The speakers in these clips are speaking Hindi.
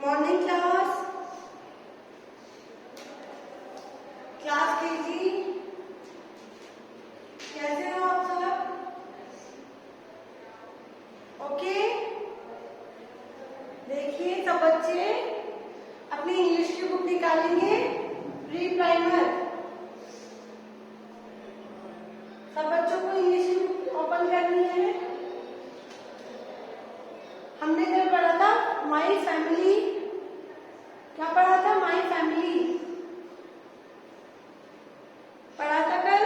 Morning class class KG. कैसे हो आप सब? ओके। देखिए सब बच्चे अपनी इंग्लिश की बुक निकालेंगे, प्री प्राइमर। सब बच्चों को इंग्लिश की बुक ओपन करनी है। हमने कल पढ़ा था माई फैमिली। क्या पढ़ा था? माई फैमिली पढ़ा था कल।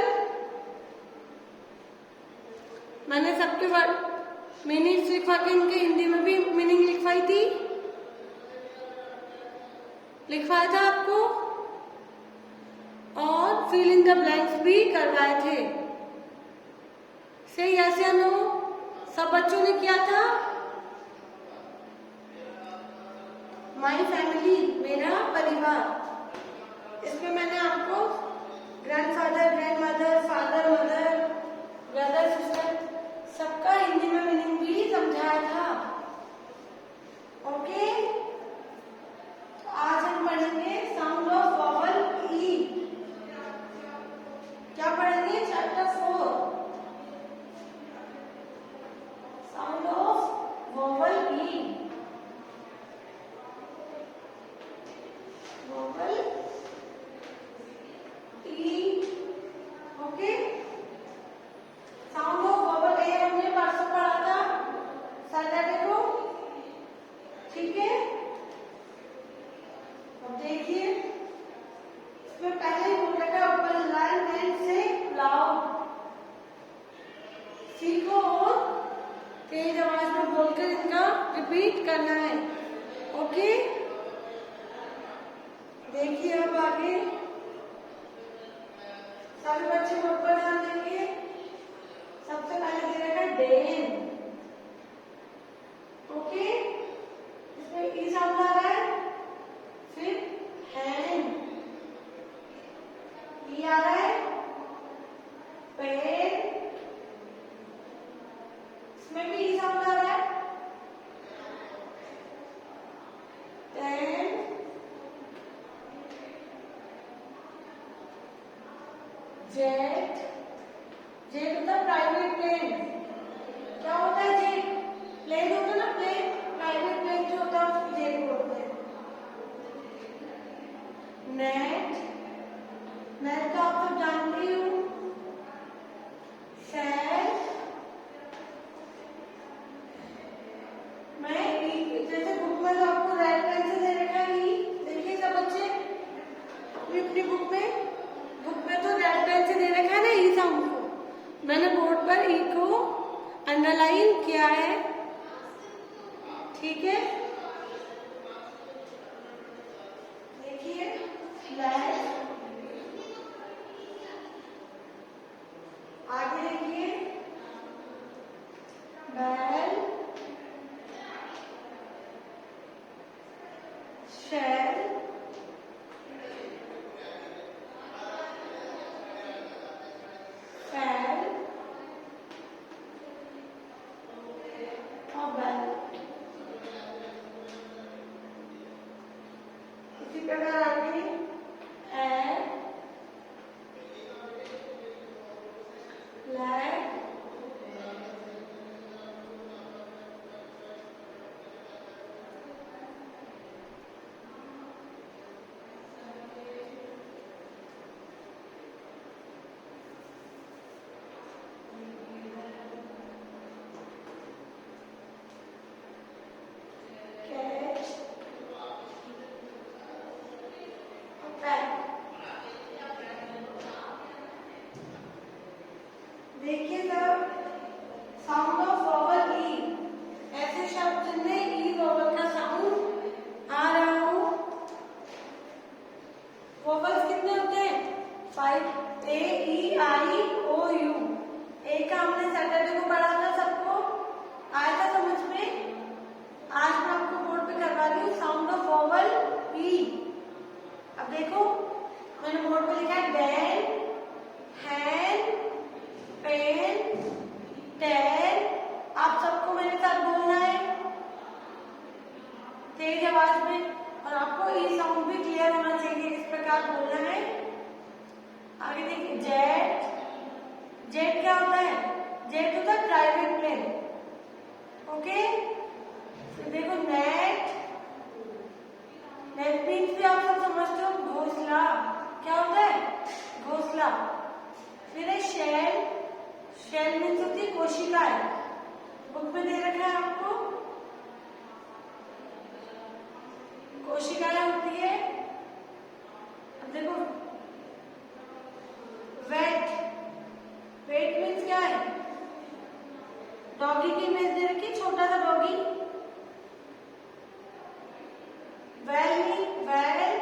मैंने सबके वर्ड मीनिंग लिखवा के इनके हिंदी में भी मीनिंग लिखवाई थी, लिखवाया था आपको, और फिल इन द ब्लैंक्स भी करवाए थे। सही यस या नो? सब बच्चों ने किया था। माई फैमिली मेरा परिवार। इसमें मैंने आपको grandfather, grandmother, father, mother, brother, sister सबका हिंदी में मीनिंग भी समझाया था। ओके। तो आज हम पढ़ेंगे साउंड ऑफ वॉवल ई। क्या पढ़ेंगे? Chapter 4 sound of vowel E. Vowel E. Okay. Sound of vowel A हमने परसों पढ़ा था, सैटरडे को। ठीक है। अब देखिए इसमें पहले ही बोल रखा है ऊपर लर्न एंड से लाउड। सीखो और तेज आवाज में बोलकर इनका रिपीट करना है। ओके। देखिए अब आगे सभी बच्चे बोर्ड पर ध्यान देंगे। सबसे पहले दे रखा है डेन। ओके। इसमें ई साउंड आ रहा है, फिर हैंड ई आ रहा है, पेन इसमें भी ई साउंड आ रहा है, पेन, जेट। जेट होता है प्राइवेट प्लेन। क्या होता है जेट? प्लेन होता है ना, प्लेन। प्राइवेट प्लेन जो होता है उसको जेट बोलते हैं। नेट, नेट तो आप सब जानते ही हो। सेल, मैं जैसे बुक में तो आपको रेड पेन से दे रखा है ई। देखिए सब बच्चे अपनी बुक में तो रेड पेन से दे रखा है ना ई साउंड को। मैंने बोर्ड पर ई को अंडरलाइन किया है। ठीक है। देखिए फ्लैट, आगे देखिए बैल, शेल, फैल और बैल। इसी प्रकार आगे एड, लैग, कैच और पैक। देखिए सब साउंड ऑफ वॉवल ई। ऐसे शब्द जिनमें ई वॉवल का साउंड आ रहा हो। वॉवल्स कितने होते हैं? 5। ए, ई, आई, ओ, यू। ए का हमने सैटरडे को पढ़ा था, सबको आया था समझ में। आज मैं आपको बोर्ड पे करवा रही हूँ साउंड ऑफ वॉवल ई। अब देखो मैंने बोर्ड पे लिखा है डेन, हैंड, पेन, टेन। आप सबको मेरे साथ बोलना है। तेज आवाज में, और आपको ई साउंड भी क्लियर होना चाहिए, इस प्रकार बोलना है। आगे देखिए जेट। जेट क्या होता है? जेट होता है प्राइवेट प्लेन। ओके, फिर देखो नेट। नेट मीन्स भी आप सब समझते हो, घोंसला। क्या होता है? घोंसला। फिर है शेल। शेल मीन्स होती है कोशिकाएं। बुक में दे रखा है आपको, कोशिकाएं होती है। अब देखो वेट। वेट मीन्स क्या है? डॉगी की इमेज दे रखी है, छोटा सा doggie. Well mean well,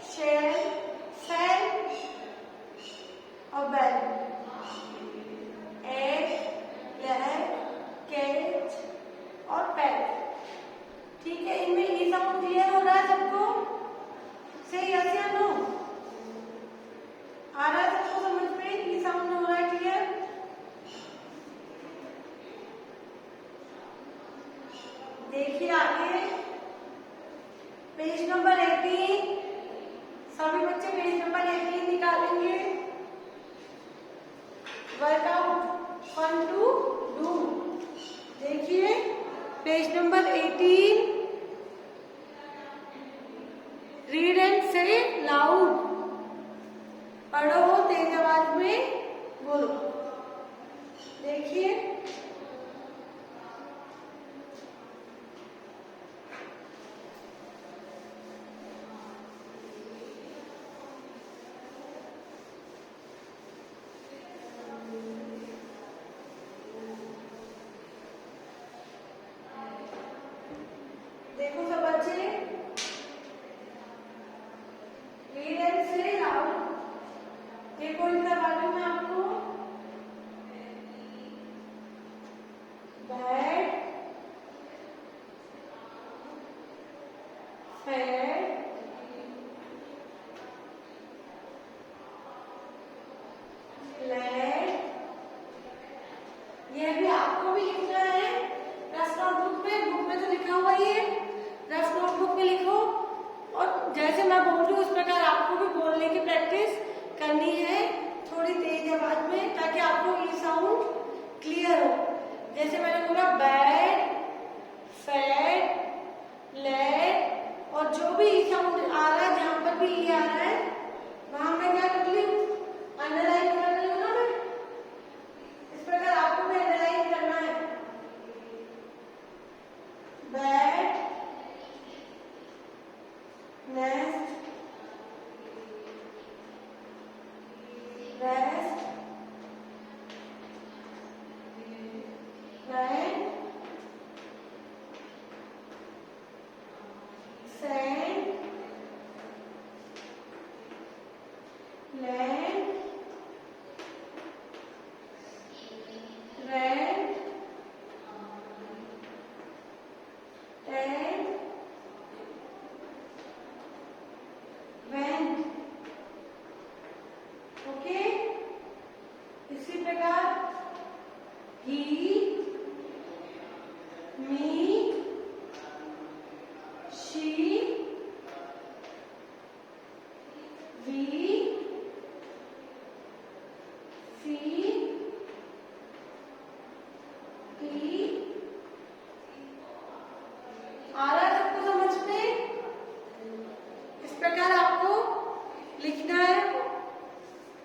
shell, sell और बेल। एग, लैग, केज और पेट। ठीक है, इनमें ये सब क्लियर हो रहा है सबको? से यस या नो? आ रहा है सबको समझ में? ये साउंड हो रहा है क्लियर? देखिए आगे पेज नंबर 18। सभी बच्चे पेज नंबर 18 निकालेंगे। Workout fun to do. देखिए page number 18। Read and say loud. पढ़ो, तेज आवाज में बोलो। देखिए देखो सब बच्चे, रीड एंड से लाउड। देखो इनका मालूम है आपको? Bad, fat, flat. यह भी आपको भी लिखना है रफ नोटबुक में। बुक में तो लिखा हुआ ही है, रफ नोटबुक में लिखो। और जैसे मैं बोल रही हूँ उस प्रकार आपको भी बोलने की प्रैक्टिस करनी है, थोड़ी तेज आवाज में, ताकि आपको ये साउंड क्लियर हो। जैसे मैंने बोला बैड, फैट, लेड, और जो भी ई साउंड आ रहा है, जहां पर भी ई आ रहा है, वहां मैं क्या कर ली? अंडरलाइन कर रही हूँ ना मैं। इस प्रकार आपको भी अंडरलाइन करना है। Bad, nest, rest, rain, sand, land, red, tent, vent। Okay, इसी प्रकार he, me, she, we, she, he। आ रहा है सबको समझ में? इस प्रकार आपको लिखना है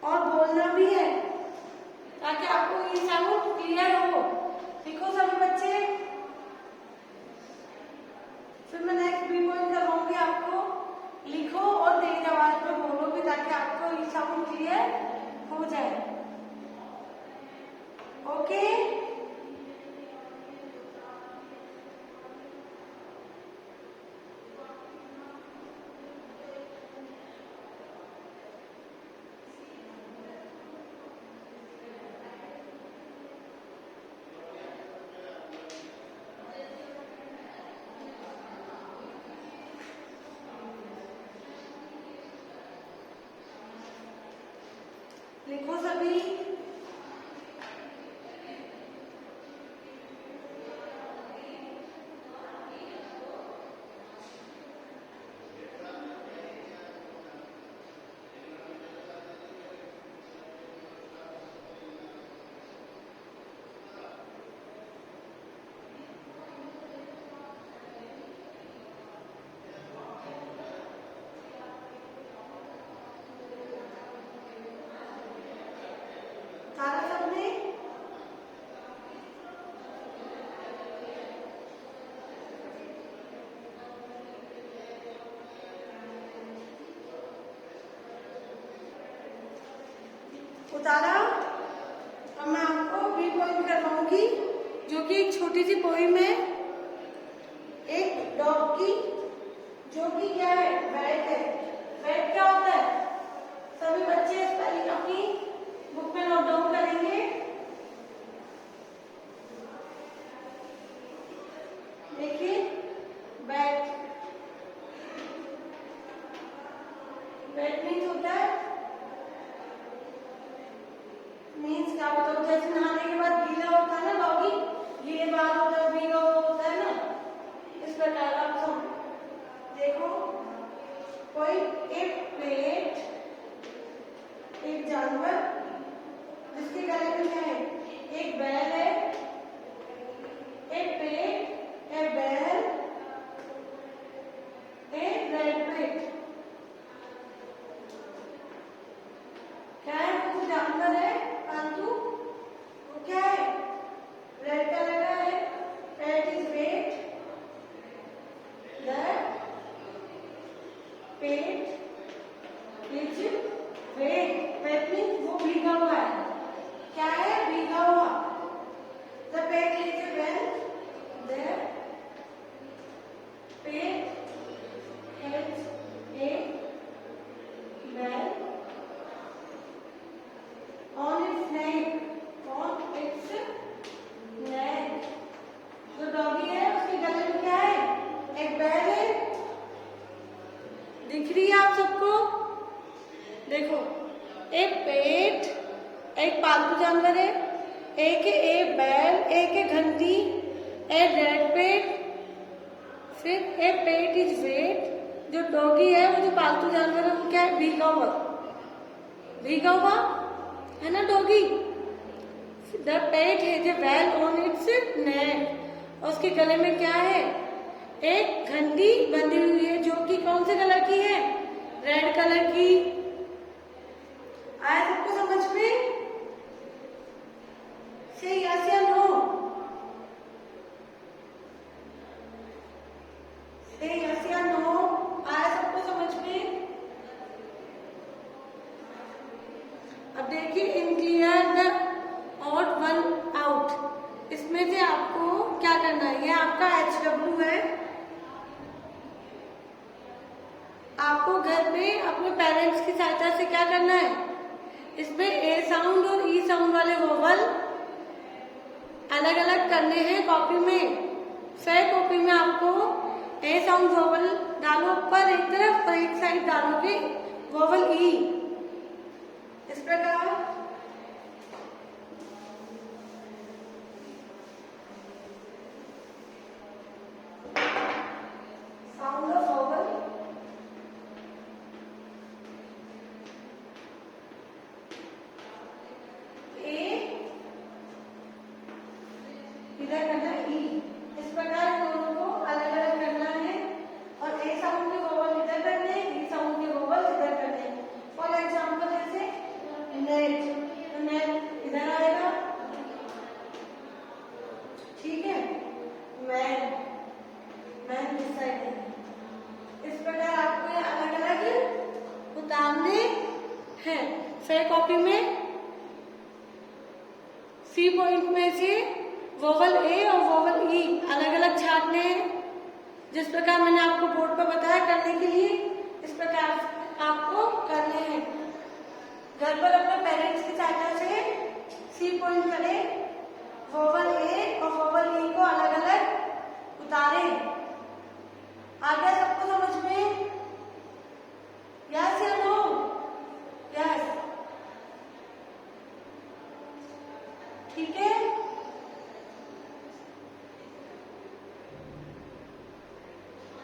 और बोलना भी है, ताकि आपको ये साउंड क्लियर हो। लिखो सभी बच्चे। फिर मैं नेक्स्ट बी पॉइंट करवाऊंगी आपको। लिखो और तेज आवाज में बोलो भी, ताकि आपको ये साउंड क्लियर हो जाए। ओके, लिखो सभी। उतारा। अब मैं आपको बी पॉइंट करवाऊंगी, जो कि एक छोटी सी पोइम है एक डॉग की, जो कि क्या है, बैट है। बैट क्या होता है, सभी बच्चे स्पेलिंग अपनी बुक में नोट डाउन करेंगे। देखिए बैट, बैट मीन्स होता है, मीन्स क्या होता है, जैसे नहाने के बाद गीला होता है ना डॉगी, गीले बाल होता है, भीगा होता है ना, इस प्रकार आप सब देखो। कोई एक पेट, एक जानवर जिसके गले में क्या है, एक बैल है, एक पेट, एक बैल, एक रेड पेट। क्या है, वो जानवर है पालतू, वो क्या है, रेड कलर का है। Pet is wet, that pet is wet. Pet means वो भीगा हुआ है, क्या है, भीगा हुआ। The pet is a bell, that pet has a bell on its neck, on its neck। जो डॉगी है उसके गले में क्या है, एक बैल है। दिख रही है आप सबको, देखो एक पेट, एक पालतू जानवर है, एक बैल, एक घंटी, एक रेड पेट, फिर एक पेट इज वेट। जो डॉगी है, वो जो पालतू जानवर है, वो क्या है, भीगा हुआ, भीगा हुआ है ना doggy. The pet has a bell on its neck, और उसके गले में क्या है, एक घंटी बंधी हुई है, जो कि कौन से कलर की है, रेड कलर की। आया सबको समझ में? से यस या नो? से यस या नो? आया सबको समझ में? अब देखिए, in clear the odd one out, इसमें से आपको क्या करना है, ये आपका HW है। आपको घर में अपने पेरेंट्स की सहायता से क्या करना है, इसमें ए साउंड और ई साउंड वाले वोवल अलग अलग करने हैं कॉपी में। फिर कॉपी में आपको ए साउंड वोवल डालो ऊपर एक तरफ, और एक साइड डालोगे वोवल ई, इस प्रकार। साउंड ऑफ वोवल, ए इधर करना ई, इस प्रकार दोनों को अलग अलग करना है। और ए साउंड के वोवल इधर करने हैं, ई साउंड के वोवल इधर करने हैं। फॉर एग्जाम्पल जैसे नेट, तो नेट इधर आएगा, ठीक है। मैन, मैन किस साइड है। इस प्रकार आपको ये अलग अलग उतारने हैं। फिर कॉपी में सी पॉइंट में से वोवल ए और वोवल ई अलग अलग छाटने हैं, जिस प्रकार मैंने आपको बोर्ड पर बताया करने के लिए। इस प्रकार आपको करने हैं। घर पर अपने पेरेंट्स की सहायता से सी पॉइंट करें, वोवल ए और वोवल ई को अलग अलग उतारें।